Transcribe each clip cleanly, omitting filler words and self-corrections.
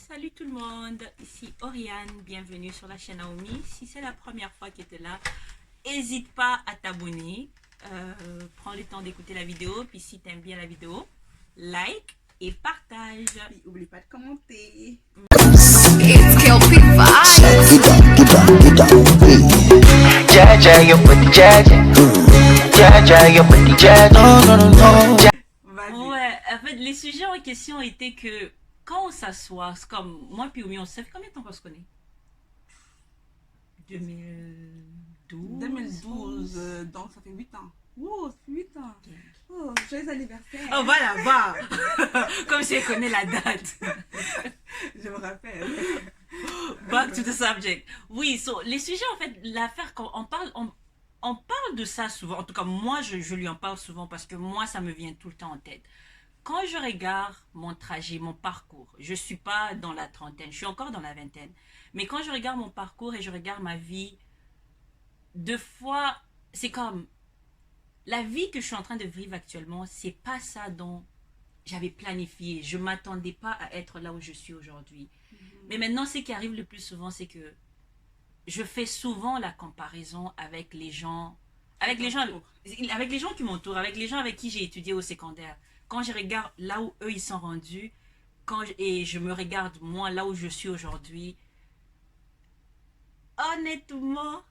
Salut tout le monde, ici Oriane, bienvenue sur la chaîne Naomi. Si c'est la première fois que tu es là, n'hésite pas à t'abonner. Prends le temps d'écouter la vidéo, puis si tu aimes bien la vidéo, like et partage. Puis oublie pas de commenter. It's Kelpie Vibes. Jaja, you put the jaja. Jaja, you put the jaja. No, no, no, no. Vas-y. Ouais, en fait, les sujets en question étaient que quand on s'assoit, c'est comme moi puis Oumi, ça fait combien de temps qu'on se connaît? 2012. 2012, donc ça fait 8 ans. Oh, ça fait 8 ans. Oh, joyeux anniversaire. Oh voilà, va. Comme si elle connaît la date. Je me rappelle. Back to the subject. Oui, so, les sujets, en fait, l'affaire, quand on parle de ça souvent. En tout cas, moi, je lui en parle souvent parce que moi, ça me vient tout le temps en tête. Quand je regarde mon trajet, mon parcours, je ne suis pas dans la trentaine, je suis encore dans la vingtaine. Mais quand je regarde mon parcours et je regarde ma vie, deux fois, c'est comme la vie que je suis en train de vivre actuellement, c'est pas ça dont j'avais planifié. Je ne m'attendais pas à être là où je suis aujourd'hui. Mais maintenant, ce qui arrive le plus souvent, c'est que je fais souvent la comparaison avec les gens, avec les gens qui m'entourent, avec les gens avec qui j'ai étudié au secondaire. Quand je regarde là où eux ils sont rendus, et je me regarde moi là où je suis aujourd'hui, honnêtement,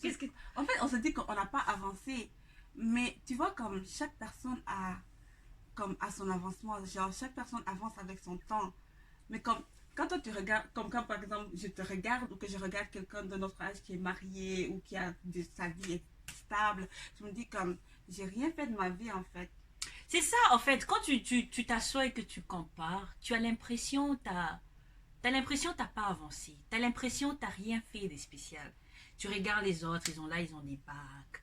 Tu sais, en fait, on se dit qu'on n'a pas avancé. Mais tu vois, comme chaque personne a son avancement. Genre, chaque personne avance avec son temps. Mais comme quand toi tu regardes, comme quand par exemple je te regarde ou que je regarde quelqu'un de notre âge qui est marié ou qui a sa vie est stable, je me dis comme j'ai rien fait de ma vie en fait. c'est ça en fait. Quand tu t'assois et que tu compares, tu as l'impression t'as l'impression t'as pas avancé. T'as l'impression t'as rien fait de spécial. Tu regardes les autres, ils ont des bacs,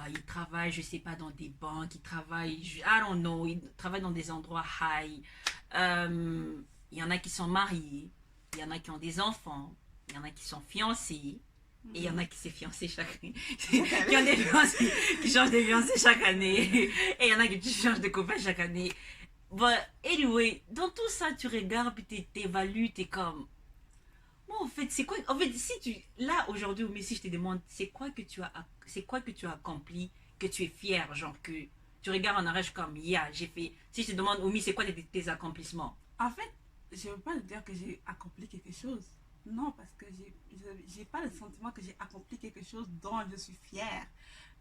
ils travaillent, je sais pas, dans des banques, ils travaillent, I don't know, ils travaillent dans des endroits high. Il y en a qui sont mariés, il y en a qui ont des enfants, il y en a qui sont fiancés, et il y en a qui s'est fiancé chaque année, qui ont des fiancés, qui changent de fiancés chaque année, et il y en a qui changent de copains chaque année. But anyway, dans tout ça, tu regardes, puis t'évalues, t'es comme, moi, en fait, c'est quoi, en fait, si tu, là, aujourd'hui, mais si je te demande, c'est quoi que tu as accompli, que tu es fier, genre, que tu regardes en arrière, comme, yeah, j'ai fait, si je te demande, Oumi, c'est quoi tes accomplissements? En fait, je ne veux pas dire que j'ai accompli quelque chose. Non, parce que j'ai pas le sentiment que j'ai accompli quelque chose dont je suis fière.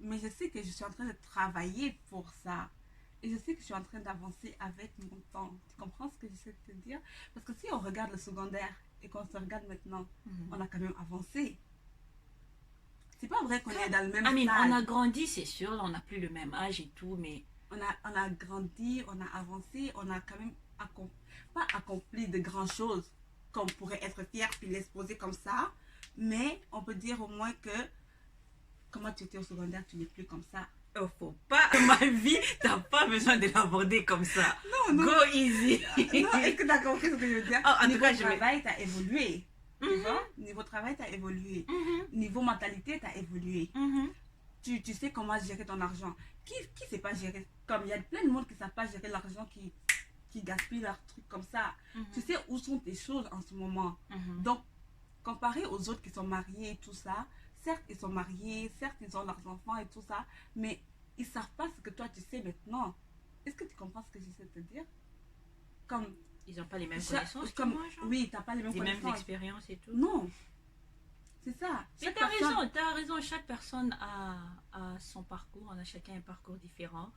Mais je sais que je suis en train de travailler pour ça. Et je sais que je suis en train d'avancer avec mon temps. Tu comprends ce que j'essaie de te dire? Parce que si on regarde le secondaire et qu'on se regarde maintenant, on a quand même avancé. C'est pas vrai qu'on est dans le même I mean, stade. on a grandi, c'est sûr, on n'a plus le même âge et tout, mais On a grandi, on a avancé, on a quand même pas accompli de grandes choses qu'on pourrait être fier puis l'exposer comme ça, mais on peut dire au moins que comment tu étais au secondaire, tu n'es plus comme ça. oh, faut pas, ma vie, t'as pas besoin de l'aborder comme ça. Non, non. Go easy. Non, est-ce que tu as compris ce que je veux dire? Oh, en tout Niveau cas, je vais- travail, tu as évolué. Tu vois? Niveau travail, tu as évolué. Niveau mentalité, tu as évolué. Tu sais comment gérer ton argent. Qui sait pas gérer? Comme il y a plein de monde qui ne savent pas gérer l'argent, qui gaspillent leurs trucs comme ça. Tu sais où sont tes choses en ce moment. Donc, comparé aux autres qui sont mariés et tout ça, certes, ils sont mariés, certes, ils ont leurs enfants et tout ça, mais ils ne savent pas ce que toi, tu sais maintenant. Est-ce que tu comprends ce que j'essaie de te dire? Comme, Ils n'ont pas les mêmes connaissances que comme moi, genre. oui, tu n'as pas les mêmes Les mêmes connaissances. expériences et tout. Non, c'est ça. Mais Chaque t'as personne- raison, t'as raison. Chaque personne a son parcours, on a chacun un parcours différent.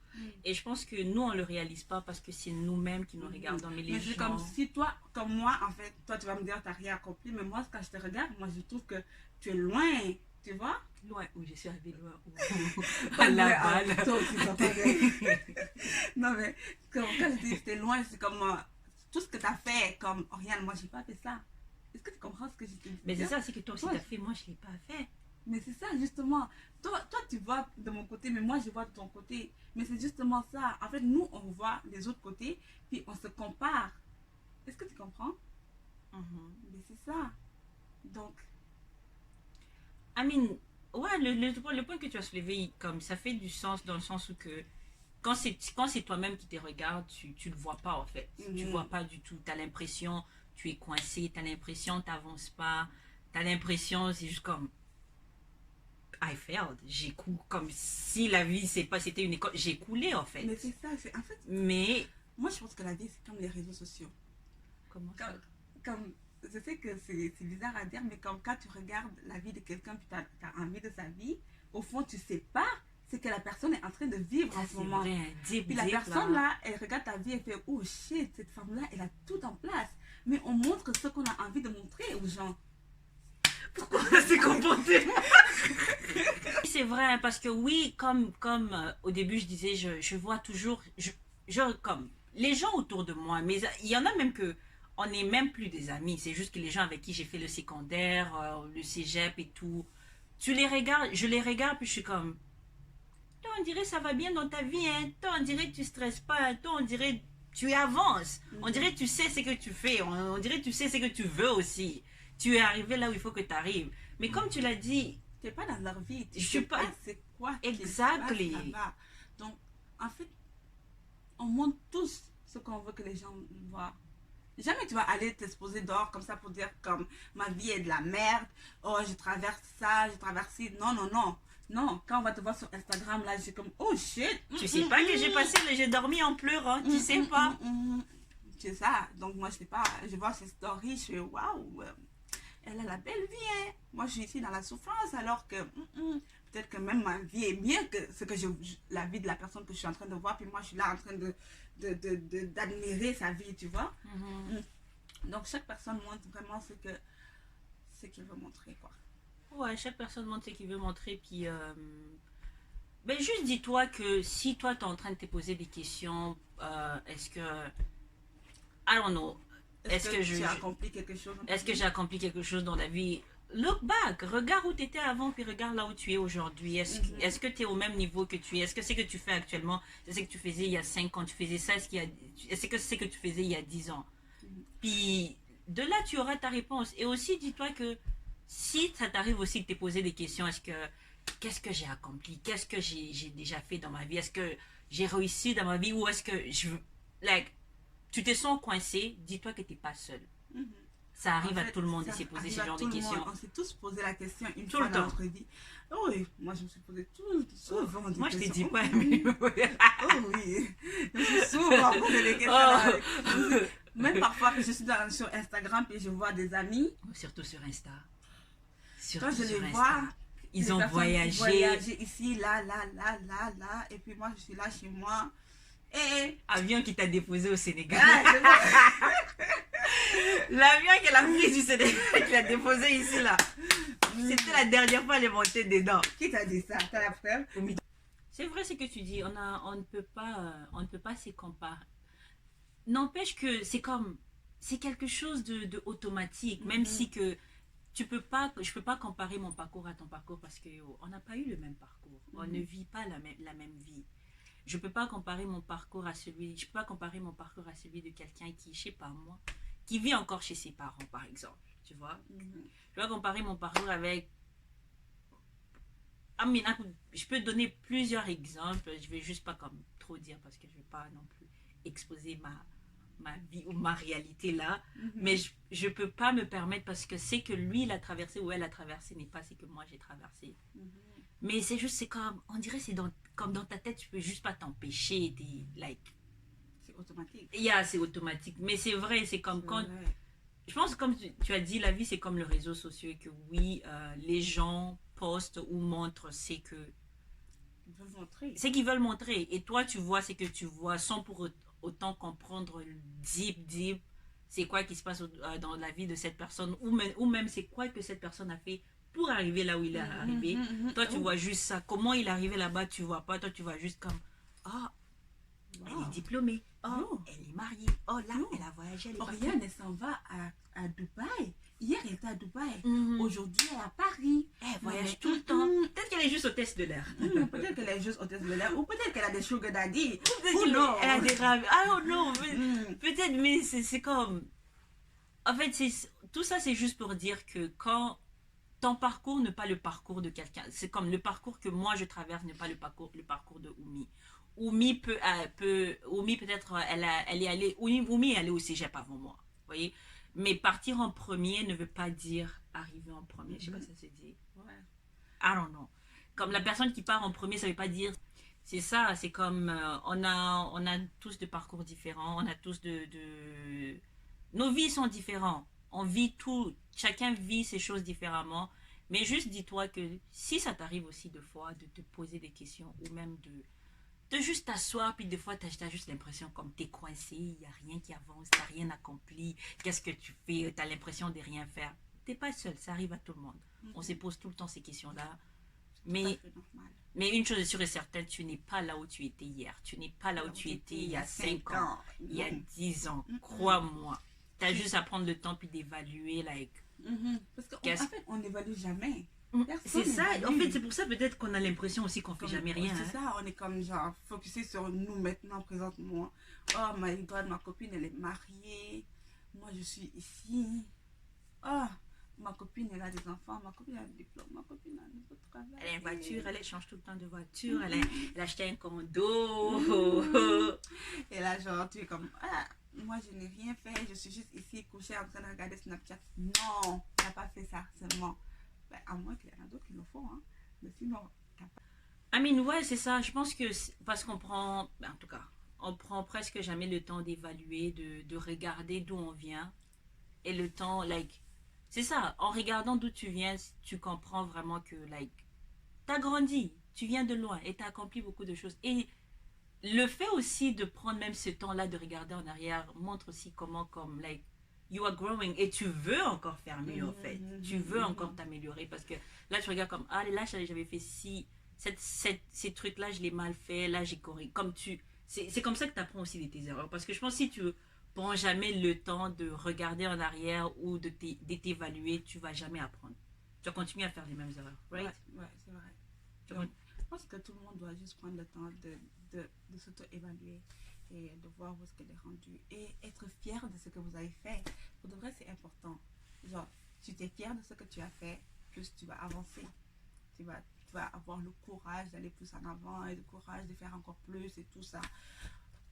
Et je pense que nous, on le réalise pas parce que c'est nous-mêmes qui nous regardons. Mais les Mais c'est gens... comme si toi, comme moi, en fait, toi, tu vas me dire, tu n'as rien accompli, mais moi, quand je te regarde, moi, je trouve que tu es loin, tu vois? Loin, où je suis arrivée loin. Ah, La ouais, balle. toi aussi, ça va bien. Non, mais quand je dis que tu es loin, c'est comme tout ce que tu as fait, comme, Oriane, moi, j'ai pas fait ça. Est-ce que tu comprends ce que je te dis? Mais c'est ça, c'est que toi aussi, Ouais. t'as fait, moi, je l'ai pas fait. Mais c'est ça, justement. Toi, tu vois de mon côté, mais moi, je vois de ton côté. Mais c'est justement ça. En fait, nous, on voit les autres côtés, puis on se compare. Est-ce que tu comprends? Mais c'est ça. Donc, I mean, ouais, le point que tu as soulevé, comme ça fait du sens dans le sens où que quand c'est toi-même qui te regarde, tu le vois pas en fait. Tu vois pas du tout. Tu as l'impression, tu es coincé, tu as l'impression tu n'avances pas, tu as l'impression, c'est juste comme I failed, j'ai coulé, comme si la vie c'était une école, j'ai coulé en fait. Mais c'est ça, en fait, Mais moi je pense que la vie c'est comme les réseaux sociaux. comment ça? Comme, je sais que c'est bizarre à dire, mais comme quand tu regardes la vie de quelqu'un, puis tu as envie de sa vie, au fond tu sais pas ce que la personne est en train de vivre Ça, en ce c'est moment. vrai, Puis la personne là, elle regarde ta vie et fait oh shit, cette femme là, elle a tout en place. Mais on montre ce qu'on a envie de montrer aux gens. Pourquoi on s'est comporté? C'est vrai, hein, parce que oui, comme au début je disais, je vois toujours, comme les gens autour de moi, mais il y en a même que on n'est même plus des amis, c'est juste que les gens avec qui j'ai fait le secondaire, le cégep et tout, tu les regardes, je les regarde, puis je suis comme, toi on dirait ça va bien dans ta vie, hein, toi on dirait tu stresses pas, hein, toi on dirait tu avances, on dirait tu sais ce que tu fais, on dirait tu sais ce que tu veux aussi, tu es arrivé là où il faut que tu arrives. Mais comme tu l'as dit, Tu n'es pas dans leur vie, tu je suis sais pas c'est quoi exactly. là-bas. Donc en fait, on montre tous ce qu'on veut que les gens voient. Jamais tu vas aller t'exposer dehors comme ça pour dire comme ma vie est de la merde, oh je traverse ça, je traverse ci. Non, non, non. Non, quand on va te voir sur Instagram, là, j'ai comme, oh shit. Tu sais pas que j'ai dormi en pleurant, tu sais pas. C'est ça. Donc moi, je sais pas, je vois ces stories, je fais, waouh, elle a la belle vie, hein. Moi, je suis ici dans la souffrance, alors que peut-être que même ma vie est mieux que ce que la vie de la personne que je suis en train de voir, puis moi, je suis là en train d'admirer sa vie, tu vois. Donc, chaque personne montre vraiment ce qu'il veut montrer, quoi. Ouais, chaque personne montre ce qu'il veut montrer, puis ben juste dis-toi que si toi tu es en train de te poser des questions, est-ce que I don't know, est-ce que j'ai accompli quelque chose est-ce que j'ai accompli quelque chose dans la vie? Look back, regarde où tu étais avant, puis regarde là où tu es aujourd'hui. Est-ce que tu es au même niveau que tu es? Est-ce que c'est que tu fais actuellement, c'est ce que tu faisais il y a 5 ans, tu faisais ça, est-ce que c'est que tu faisais il y a 10 ans? Puis de là, tu auras ta réponse. Et aussi, dis-toi que si ça t'arrive aussi de te poser des questions, qu'est-ce que j'ai accompli? Qu'est-ce que j'ai déjà fait dans ma vie? Est-ce que j'ai réussi dans ma vie? Ou est-ce que tu te sens coincé? Dis-toi que tu n'es pas seul. Ça arrive à tout le monde de se poser ce genre de questions. On s'est tous posé la question une tout fois le dans temps. notre vie. Oh oui, moi je me suis posé souvent des questions. Moi je t'ai dit pas. Oh oui, je me suis souvent posé des questions. Même parfois que je suis sur Instagram et je vois des amis. Surtout sur Insta. Quand je les vois, ils ont voyagé ici, là, et puis moi je suis là chez moi. Et avion qui t'a déposé au Sénégal. L'avion qu'elle a pris du Sénégal, qui l'a déposé ici là. C'était la dernière fois elle est montée dedans. Qui t'a dit ça? T'as la preuve? C'est vrai ce que tu dis. On ne peut pas se comparer. N'empêche que c'est quelque chose de automatique, même si que je peux pas comparer mon parcours à ton parcours parce que on n'a pas eu le même parcours. On ne vit pas la même vie. Je peux pas comparer mon parcours à celui de quelqu'un qui, je sais pas moi, qui vit encore chez ses parents par exemple, tu vois. Je vais comparer mon parcours avec Amina. Je peux donner plusieurs exemples, je vais juste pas comme trop dire parce que je vais pas non plus exposer ma vie ou ma réalité là, mais je peux pas me permettre parce que c'est que lui il a traversé ou elle a traversé n'est pas ce que moi j'ai traversé. Mais c'est juste, c'est comme, on dirait c'est comme dans ta tête, tu peux juste pas t'empêcher, c'est automatique. C'est automatique, mais c'est vrai, c'est comme quand, je pense comme tu as dit, la vie c'est comme le réseau social, que oui, les gens postent ou montrent ce qu'ils veulent montrer, et toi tu vois ce que tu vois sans pour autant comprendre deep c'est quoi qui se passe dans la vie de cette personne, ou même c'est quoi que cette personne a fait pour arriver là où il est arrivé. Toi tu vois juste ça, comment il est arrivé là-bas, tu vois pas, toi tu vois juste comme elle est diplômée, elle est mariée, là elle a voyagé, Oriane elle s'en va à Dubaï. Hier elle était à Dubaï, aujourd'hui elle est à Paris, elle voyage tout le temps. Peut-être qu'elle est juste hôtesse de l'air. Peut-être qu'elle est juste hôtesse de l'air, ou peut-être qu'elle a des sugar daddy, elle a des raves, non, peut-être, mais c'est comme, en fait tout ça c'est juste pour dire que quand ton parcours n'est pas le parcours de quelqu'un, c'est comme le parcours que moi je traverse n'est pas le parcours de Oumi. Oumi peut-être elle est allée au cégep avant moi, vous voyez, Mais partir en premier ne veut pas dire arriver en premier. Je sais pas si ça se dit. Ouais. I don't know. Comme la personne qui part en premier, ça veut pas dire... C'est ça, c'est comme... on a tous de parcours différents, on a tous Nos vies sont différentes. On vit tout, chacun vit ses choses différemment. Mais juste dis-toi que si ça t'arrive aussi de fois de te poser des questions ou même de juste t'asseoir, puis des fois t'as juste l'impression comme t'es coincé, il n'y a rien qui avance, t'as rien accompli, qu'est-ce que tu fais, t'as l'impression de rien faire. T'es pas seul, ça arrive à tout le monde. On se pose tout le temps ces questions-là. Mais une chose est sûre et certaine, tu n'es pas là où tu étais hier. Tu n'es pas là où tu étais il y a 5 ans, il y a 10 ans. Crois-moi. Tu as juste à prendre le temps puis d'évaluer. Parce qu'en fait, on n'évalue jamais. C'est ça. En fait, c'est pour ça peut-être qu'on a l'impression aussi qu'on ne fait jamais rien. C'est ça, on est comme genre focusé sur nous maintenant, présentement. Oh my god, ma copine, elle est mariée. Moi, je suis ici. Oh, ma copine, elle a des enfants, ma copine a un diplôme, ma copine a un nouveau travail. Elle a une voiture, elle change tout le temps de voiture, elle a acheté un condo. Et là, genre, tu es comme, ah, moi, je n'ai rien fait, je suis juste ici, couchée en train de regarder Snapchat. Non, tu n'as pas fait ça seulement. Ben, à moins qu'il y en a d'autres qui le font, hein. Mais sinon, tu n'as pas. I mean, ouais, c'est ça. Je pense que parce qu'on prend, en tout cas, on prend presque jamais le temps d'évaluer, de regarder d'où on vient. Et le temps, c'est ça, en regardant d'où tu viens, tu comprends vraiment que, t'as grandi, tu viens de loin et t'as accompli beaucoup de choses. Et le fait aussi de prendre même ce temps-là de regarder en arrière montre aussi comment, you are growing et tu veux encore faire mieux, en fait. Tu veux encore t'améliorer parce que là, tu regardes comme, ah, là, j'avais fait ces trucs-là, je l'ai mal fait, là, j'ai corrigé. C'est comme ça que tu apprends aussi de tes erreurs. Parce que je pense que si tu prends jamais le temps de regarder en arrière ou de t'évaluer, tu vas jamais apprendre. Tu vas continuer à faire les mêmes erreurs, right? Ouais, c'est vrai. Donc, je pense que tout le monde doit juste prendre le temps de s'auto-évaluer et de voir où est-ce qu'elle est rendue et être fier de ce que vous avez fait. Pour de vrai, c'est important. Genre, si tu es fier de ce que tu as fait, plus tu vas avancer. Tu vas avoir le courage d'aller plus en avant et le courage de faire encore plus et tout ça.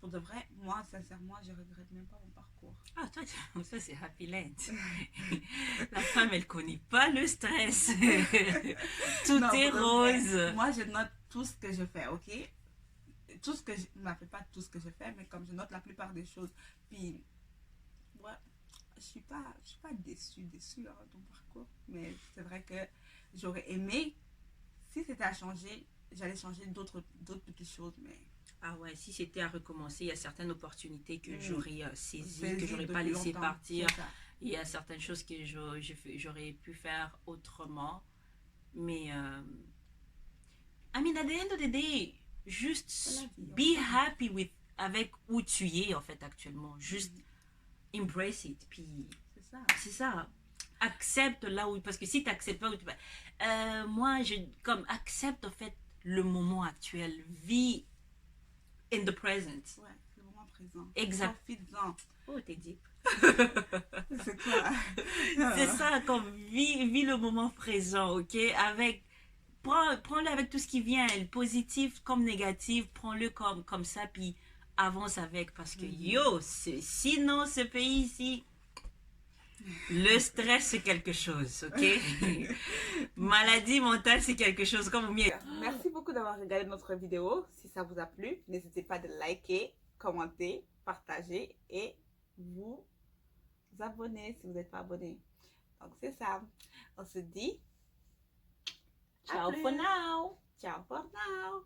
Pour de vrai, moi, sincèrement, je regrette même pas mon parcours. Ah, toi, ça c'est Happy Land. La femme, elle connaît pas le stress. Tout Non, est rose. Vrai, moi, je note tout ce que je fais, ok? Tout ce que je ne fait pas tout ce que je fais, mais comme je note la plupart des choses. Puis, ouais, je suis pas déçue de mon parcours. Mais c'est vrai que j'aurais aimé, si c'était à changer, j'allais changer d'autres petites choses, mais... Ah ouais, si c'était à recommencer, il y a certaines opportunités que j'aurais saisies, que j'aurais pas laissé partir. Il y a certaines choses que j'aurais pu faire autrement. Mais, I mean, at the end of the day, juste be happy avec où tu es, en fait, actuellement. Juste embrace it. Puis, c'est ça. Accepte là où... Parce que si tu n'acceptes pas où tu vas... moi, accepte, en fait, le moment actuel. Vis in the present. Ouais, le moment présent. Exact. Profites-en. Oh, t'es deep. C'est quoi? C'est ça, comme vis le moment présent, ok? Prends-le avec tout ce qui vient, positif comme négatif, prends-le comme ça, puis avance avec. Parce que sinon, ce pays ici, le stress, c'est quelque chose, ok? Maladie mentale, c'est quelque chose, comme mieux. Merci beaucoup d'avoir regardé notre vidéo. Si ça vous a plu, n'hésitez pas de liker, commenter, partager et vous abonner si vous n'êtes pas abonné. Donc c'est ça. On se dit Ciao for now. Ciao for now.